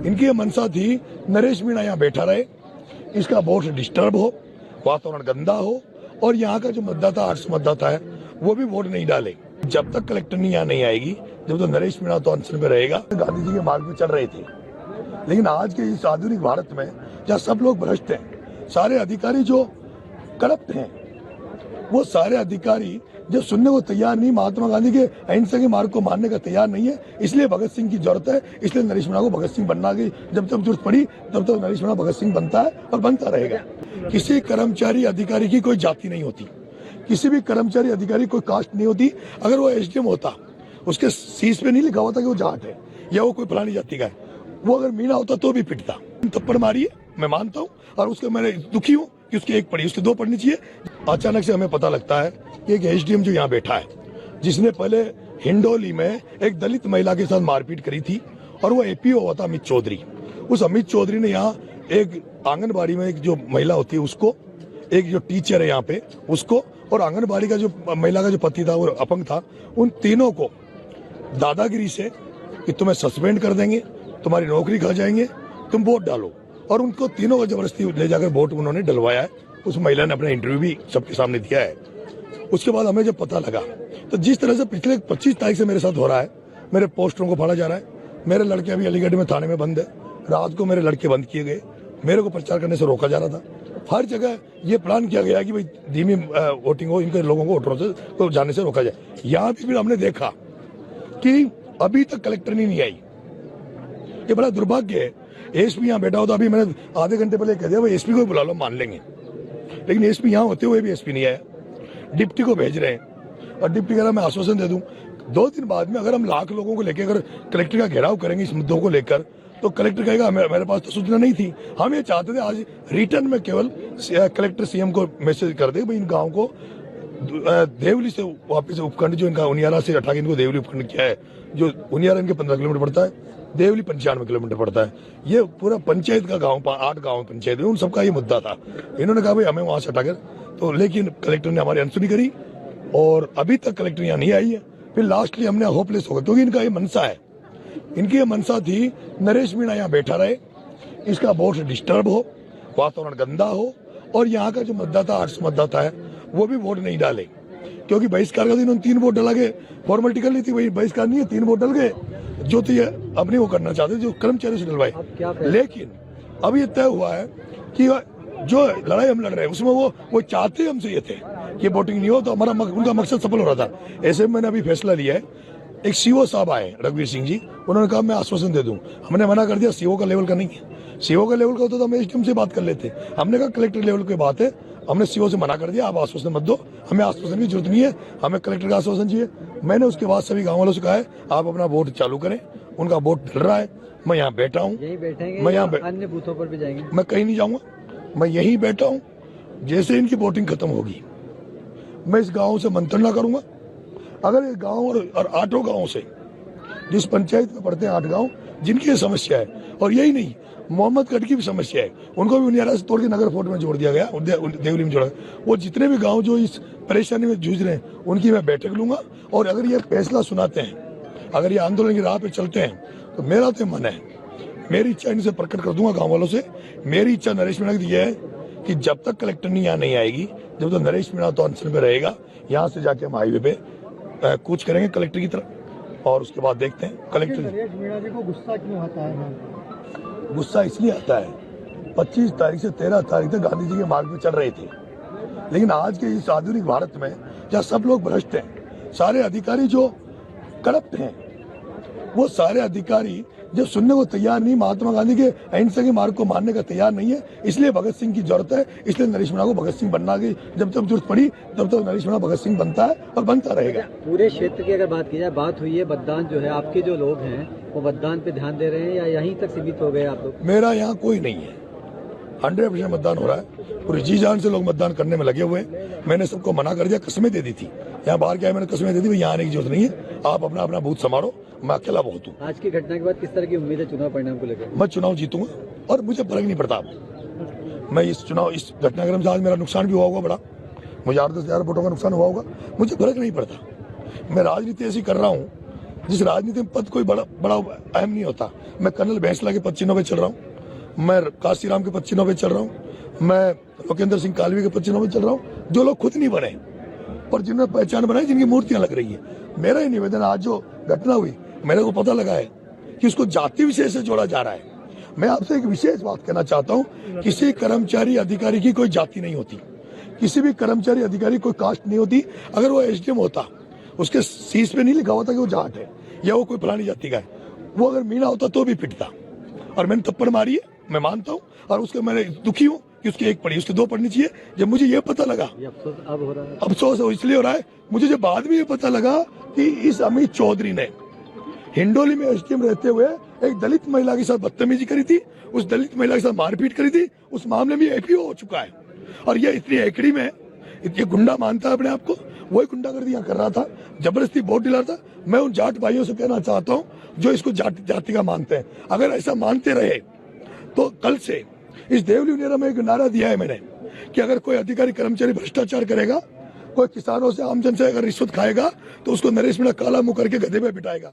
इनकी ये मंशा थी नरेश मीणा यहाँ बैठा रहे, इसका वोट डिस्टर्ब हो, वातावरण गंदा हो और यहाँ का जो मतदाता आर्ट्स मतदाता है वो भी वोट नहीं डाले। जब तक कलेक्टर यहाँ नहीं आएगी, जब तो नरेश मीणा तो अनशन में रहेगा। गांधी जी के मार्ग में चल रहे थे, लेकिन आज के इस आधुनिक भारत में जहाँ सब लोग भ्रष्ट हैं, सारे अधिकारी जो करप्ट हैं, वो सारे अधिकारी जो सुनने को तैयार नहीं, महात्मा गांधी के अहिंसा के मार्ग को मानने का तैयार नहीं है, इसलिए भगत सिंह की जरूरत है। इसलिए नरेश मीणा को भगत सिंह बनना की जब तक जरूरत पड़ी तब तक नरेश मीणा भगत सिंह बनता है और बनता रहेगा। किसी कर्मचारी अधिकारी की कोई जाति नहीं होती, किसी भी कर्मचारी अधिकारी कोई कास्ट नहीं होती। अगर वो एसडीएम होता, उसके शीश पे नहीं लिखा होता कि वो जाट है या वो कोई फलानी जाति का है, वो अगर मीणा होता तो भी पिटता। थप्पड़ मारी है, मैं मानता हूँ, और उसके मैं दुखी हूँ कि उसकी एक पड़ी, उसके दो पढ़नी चाहिए। अचानक से हमें पता लगता है कि एक एसडीएम जो यहाँ बैठा है, जिसने पहले हिंडोली में एक दलित महिला के साथ मारपीट करी थी, और वो एपीओ हुआ था अमित चौधरी। उस अमित चौधरी ने यहाँ एक आंगनबाड़ी में एक जो महिला होती है उसको, एक जो टीचर है यहाँ पे उसको, और आंगनबाड़ी का जो महिला का जो पति था वो अपंग था, उन तीनों को दादागिरी से कि तुम्हें सस्पेंड कर देंगे, तुम्हारी नौकरी खा जाएंगे, तुम वोट डालो, और उनको तीनों को जबरदस्ती ले जाकर वोट उन्होंने डलवाया है। उस महिला ने अपना इंटरव्यू भी सबके सामने दिया है। उसके बाद हमें जब पता लगा, तो जिस तरह से पिछले 25 तारीख से मेरे साथ हो रहा है, मेरे पोस्टरों को फाड़ा जा रहा है, मेरे लड़के अभी अलीगढ़ में थाने में बंद है, रात को मेरे लड़के बंद किए गए, मेरे को प्रचार करने से रोका जा रहा था। हर जगह ये प्लान किया गया कि भाई धीमी वोटिंग हो, इनके लोगों को वोटरों से तो जाने से रोका जाए। यहाँ भी फिर हमने देखा कि अभी तक कलेक्टर नहीं आई। ये बड़ा दुर्भाग्य है। एसपी यहाँ बैठा होता, अभी मैंने आधे घंटे पहले कह दिया भाई एसपी को बुला लो, मान लेंगे, लेकिन एसपी यहाँ होते हुए भी एसपी नहीं आया। डिप्टी को भेज रहे हैं, और डिप्टी कह रहा मैं आश्वासन दे दूं 2 दिन बाद में अगर हम लाख लोगों को लेकर अगर कलेक्टर का घेराव करेंगे इस मुद्दों को लेकर, तो कलेक्टर कहेगा मेरे पास तो सूचना नहीं थी। हम ये चाहते थे आज रिटर्न में केवल कलेक्टर सीएम को मैसेज कर दे भाई इन गाँव को देवली से वापिस उपखंड जो इनका उनियारा से हटा के इनको देवली उपखंड किया है, जो उनियारा इनके 15 किलोमीटर पड़ता है, देवली 95 किलोमीटर पड़ता है। ये पूरा पंचायत का गांव, 8 गांव पंचायत है, उन सबका ये मुद्दा था। इन्होंने कहा भाई हमें वहां से हटाकर, तो लेकिन कलेक्टर ने हमारी अनसुनी करी और अभी तक कलेक्टर यहाँ नहीं आई है। फिर लास्टली हमने होपलेस हो गए, क्योंकि इनका ये मनसा है, इनकी ये मनसा थी नरेश मीणा यहाँ बैठा रहे, इसका वोट डिस्टर्ब हो, वातावरण गंदा हो और यहाँ का जो मतदाता आर्ट्स मतदाता है वो भी वोट नहीं डाले, क्योंकि बहिष्कार का दिन 3 वोट डला गए, फॉर्मेलिटी कर ली थी, वही बहिष्कार नहीं है, 3 वोट डल गए, जो तो ये अपने वो करना चाहते जो कर्मचारी से डलवाए। लेकिन अब ये तय हुआ है कि जो लड़ाई हम लड़ रहे हैं उसमें वो चाहते हमसे ये थे कि वोटिंग नहीं हो, तो हमारा उनका मकसद सफल हो रहा था। ऐसे में मैंने अभी फैसला लिया है, एक सीओ साहब आए रघुवीर सिंह जी, उन्होंने कहा मैं आश्वासन दे दूं, हमने मना कर दिया, सीओ का लेवल का नहीं है, सीओ का लेवल का होता तो हम एसडीएम से बात कर लेते, हमने कहा कलेक्टर लेवल की बात है, हमने सीओ से मना कर दिया, आप आश्वासन मत दो, हमें आश्वासन की जरूरत नहीं है, हमें कलेक्टर का आश्वासन चाहिए। मैंने उसके बाद सभी गाँव वालों से कहा है आप अपना वोट चालू करें, उनका वोट डल रहा है, मैं यहाँ बैठा हूँ, मैं यहाँ अन्य बूथों पर भी जाएंगे, मैं कहीं नहीं जाऊंगा, मैं यहीं बैठा हूँ। जैसे इनकी वोटिंग खत्म होगी मैं इस गांव से मंत्रणा करूंगा। अगर इस गांव और 8 गांव से, जिस पंचायत में पड़ते हैं 8 गांव जिनकी समस्या है, और यही नहीं मोहम्मदगढ़ की भी समस्या है, उनको भी उनियारा से तोड़ के नगर फोर्ट में जोड़ दिया गया, देवली में जोड़ा, वो जितने भी गाँव जो इस परेशानी में जूझ रहे हैं उनकी मैं बैठक लूंगा। और अगर ये फैसला सुनाते हैं, अगर ये आंदोलन की राह पे चलते हैं, तो मेरा तो मन है, मेरी इच्छा इनसे प्रकट कर दूंगा गांव वालों से। मेरी इच्छा नरेश मीणा की ये है कि जब तक कलेक्टर यहाँ नहीं आएगी, जब तक नरेश मीणा तो अनशन में रहेगा, यहाँ से जाके हम हाईवे पे कूच करेंगे कलेक्टर की तरफ, और उसके बाद देखते हैं कलेक्टर। नरेश मीणा जी को गुस्सा क्यों आता है? गुस्सा इसलिए आता है 25 तारीख से 13 तारीख तक गांधी जी के मार्ग में चल रहे थे, लेकिन आज के इस आधुनिक भारत में जहाँ सब लोग भ्रष्ट हैं, सारे अधिकारी जो करप्ट हैं, वो सारे अधिकारी जो सुनने को तैयार नहीं, महात्मा गांधी के अहिंसा के मार्ग को मानने का तैयार नहीं है, इसलिए भगत सिंह की जरूरत है। इसलिए नरेश मीणा को भगत सिंह बनना की जब तक जरूरत पड़ी तब तक नरेश मीणा भगत सिंह बनता है और बनता रहेगा। पूरे क्षेत्र की अगर बात की जाए, बात हुई है मतदान जो है, आपके जो लोग हैं वो मतदान पे ध्यान दे रहे हैं या यहीं तक सीमित हो गए आप लोग? मेरा यहाँ कोई नहीं है, 100% मतदान हो रहा है, पूरी जी जान से लोग मतदान करने में लगे हुए हैं। मैंने सबको मना कर दिया, कसमें दे दी थी, यहाँ बाहर क्या है मैंने कसमें दे दी, यहाँ आने की जरूरत नहीं है, आप अपना अपना बूथ संभालो, मैं अकेला बहुत हूँ। आज की घटना के बाद किस तरह की उम्मीद है चुनाव परिणाम को लेकर? मैं चुनाव जीतूंगा और मुझे फर्क नहीं पड़ता। मैं इस घटनाक्रम से आज मेरा नुकसान भी हुआ होगा बड़ा, मुझे 8-10 हज़ार वोटों का नुकसान हुआ होगा, मुझे फर्क नहीं पड़ता। मैं राजनीति ऐसी कर रहा हूँ जिस राजनीति में पद कोई बड़ा बड़ा अहम नहीं होता। मैं कर्नल बैंसला के पद चिन्हों पे चल रहा हूँ, मैं काशीराम के पद चिन्हों पे चल रहा हूँ, मैं लोकेंद्र सिंह कालवी के पद चिन्हों पे चल रहा हूँ, जो लोग खुद नहीं बने पर जिन्होंने पहचान बनाई, जिनकी मूर्तियां लग रही है। मेरा ही निवेदन, आज जो घटना हुई मेरे को पता लगा है कि उसको जाति विशेष से जोड़ा जा रहा है। मैं आपसे एक विशेष बात कहना चाहता हूँ, किसी कर्मचारी अधिकारी की कोई जाति नहीं होती, किसी भी कर्मचारी अधिकारी कोई कास्ट नहीं होती। अगर वो एसडीएम होता, उसके शीश पे नहीं लिखा होता कि वो जाट है या वो कोई फलानी जाति का है, वो अगर मीना होता तो भी पिटता। और मैंने थप्पड़ मारी है, मैं मानता हूँ, और उसके मैंने दुखी हूँ कि उसकी एक पड़ी, उसकी दो पड़नी चाहिए। जब मुझे ये पता लगा, अफसोस अब हो रहा है, अफसोस इसलिए हो रहा है मुझे, जब बाद में ये पता लगा कि इस अमित चौधरी ने हिंडोली में एसडीएम रहते हुए एक दलित महिला के साथ बदतमीजी करी थी, उस दलित महिला के साथ मारपीट करी थी, उस मामले में एपीओ हो चुका है। और ये इतनी एकड़ी में ये गुंडा मानता है अपने आप को, वही गुंडागर्दी यहाँ कर रहा था, जबरदस्ती वोट दिला था। मैं उन जाट भाइयों से कहना चाहता हूँ जो इसको जाति का मानते हैं, अगर ऐसा मानते रहे तो कल से इस देवली उनेरा में एक नारा दिया है मैंने कि अगर कोई अधिकारी कर्मचारी भ्रष्टाचार करेगा, कोई किसानों से आमजन से अगर रिश्वत खाएगा, तो उसको नरेश मीणा काला मुंह करके गधे पे बिठाएगा।